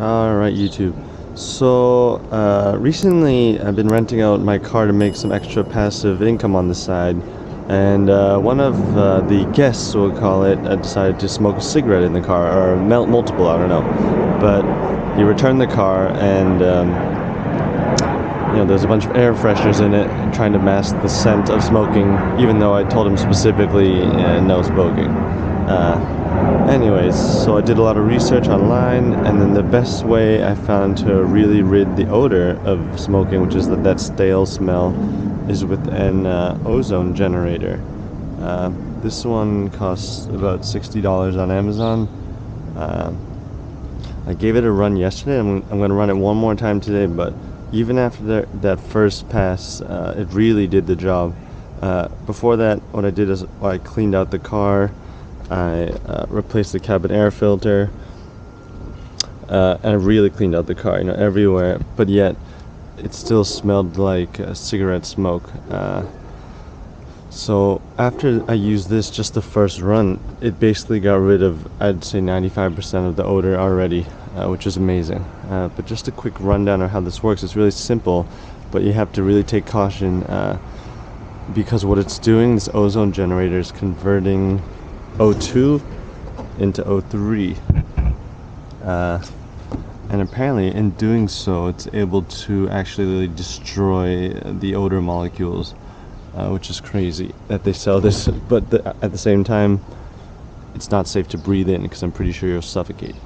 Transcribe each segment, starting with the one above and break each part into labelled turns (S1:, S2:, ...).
S1: Alright, YouTube. So, recently I've been renting out my car to make some extra passive income on the side, and one of the guests, we'll call it, decided to smoke a cigarette in the car, or multiple, I don't know. But he returned the car, and there's a bunch of air fresheners in it, trying to mask the scent of smoking, even though I told him specifically no smoking. Anyways, so I did a lot of research online, and then the best way I found to really rid the odor of smoking, which is that stale smell, is with an ozone generator. This one costs about $60 on Amazon. I gave it a run yesterday. I'm going to run it one more time today, but even after that first pass, it really did the job. Before that, what I did is I cleaned out the car. I replaced the cabin air filter, and I really cleaned out the car, everywhere, but yet it still smelled like cigarette smoke. So after I used this, just the first run, it basically got rid of, I'd say, 95% of the odor already, which is amazing. But just a quick rundown of how this works. It's really simple, but you have to really take caution, because what it's doing, this ozone generator, is converting O2 into O3, and apparently in doing so it's able to actually really destroy the odor molecules, which is crazy that they sell this, but at the same time it's not safe to breathe in, because I'm pretty sure you'll suffocate.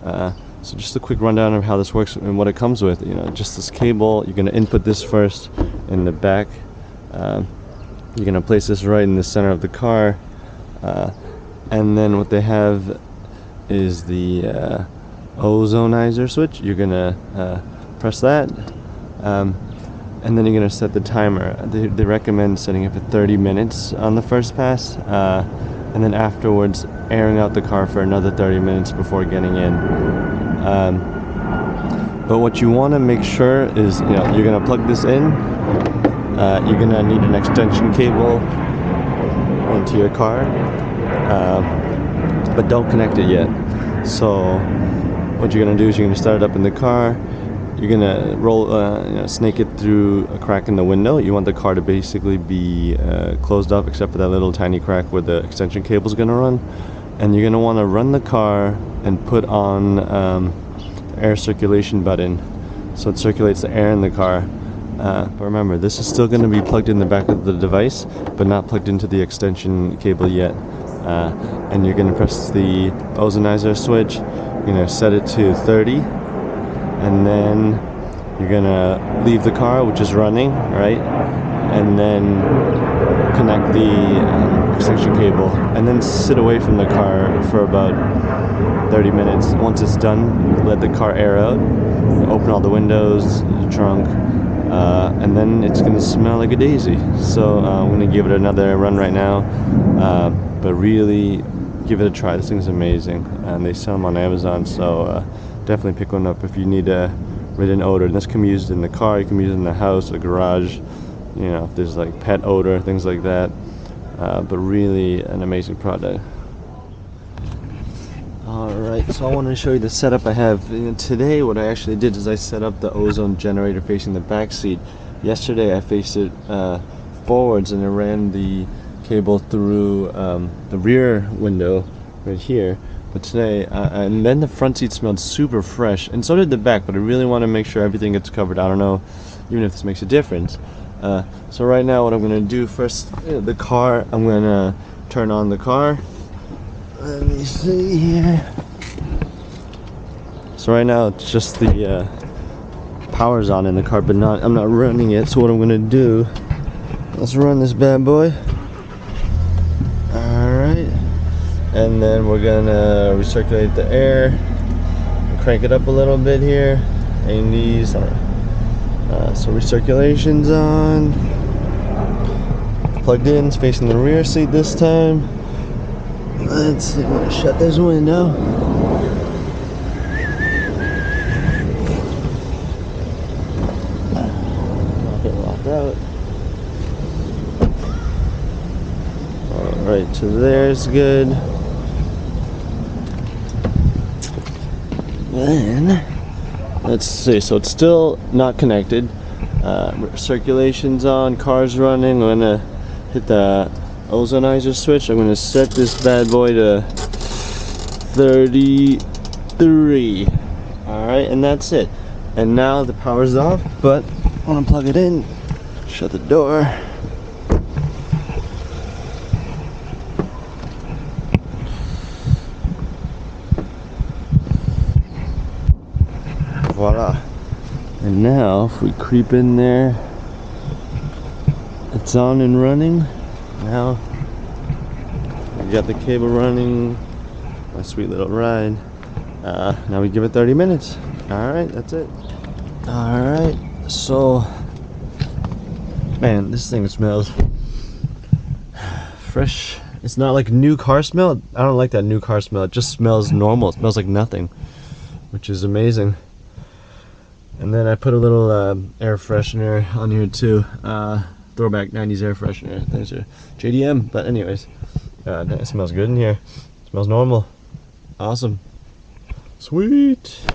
S1: So just a quick rundown of how this works and what it comes with. Just this cable. You're going to input this first in the back. You're going to place this right in the center of the car. And then what they have is the Ozonizer switch. You're gonna press that, and then you're gonna set the timer. They recommend setting it for 30 minutes on the first pass, and then afterwards airing out the car for another 30 minutes before getting in. But what you want to make sure is, you're gonna plug this in. You're gonna need an extension cable into your car. But don't connect it yet. So what you're gonna do is you're gonna start it up in the car. You're gonna roll, snake it through a crack in the window. You want the car to basically be closed up, except for that little tiny crack where the extension cable is gonna run. And you're gonna want to run the car and put on the air circulation button, so it circulates the air in the car. But remember, this is still going to be plugged in the back of the device, but not plugged into the extension cable yet. And you're going to press the Ozonizer switch. You're going to set it to 30, and then you're going to leave the car, which is running, right? And then connect the extension cable, and then sit away from the car for about 30 minutes. Once it's done, let the car air out, open all the windows, the trunk, and then it's going to smell like a daisy. So I'm going to give it another run right now, but really give it a try. This thing's amazing, and they sell them on Amazon, so definitely pick one up if you need a rid odor. And this can be used in the car, you can use it in the house, the garage, if there's like pet odor, things like that. But really an amazing product. Alright, so I want to show you the setup I have. Today what I actually did is I set up the ozone generator facing the back seat. Yesterday I faced it forwards, and I ran the cable through the rear window right here. But today, and then the front seat smelled super fresh, and so did the back, but I really want to make sure everything gets covered. I don't know even if this makes a difference. So right now what I'm going to do first, the car, I'm going to turn on the car. Let me see here. So right now it's just the power's on in the car, but I'm not running it. So what I'm gonna do, let's run this bad boy. Alright, and then we're gonna recirculate the air, crank it up a little bit here, aim these. So recirculation's on, plugged in, it's facing the rear seat this time. Let's see, I'm gonna shut this window. Not get locked out. Alright, so there's good. Then let's see. So it's still not connected. Circulation's on, car's running. I'm gonna hit the Ozonizer switch. I'm gonna set this bad boy to 33. Alright, and that's it. And now the power's off, but I wanna plug it in, shut the door. Voila. And now if we creep in there, it's on and running. Now we got the cable running. My sweet little ride. Now we give it 30 minutes. Alright, that's it. Alright, so man, this thing smells fresh. It's not like new car smell. I don't like that new car smell. It just smells normal. It smells like nothing, which is amazing. And then I put a little air freshener on here too. Throwback 90s air freshener. Those are JDM, but anyways, it smells good in here. It smells normal. Awesome. Sweet.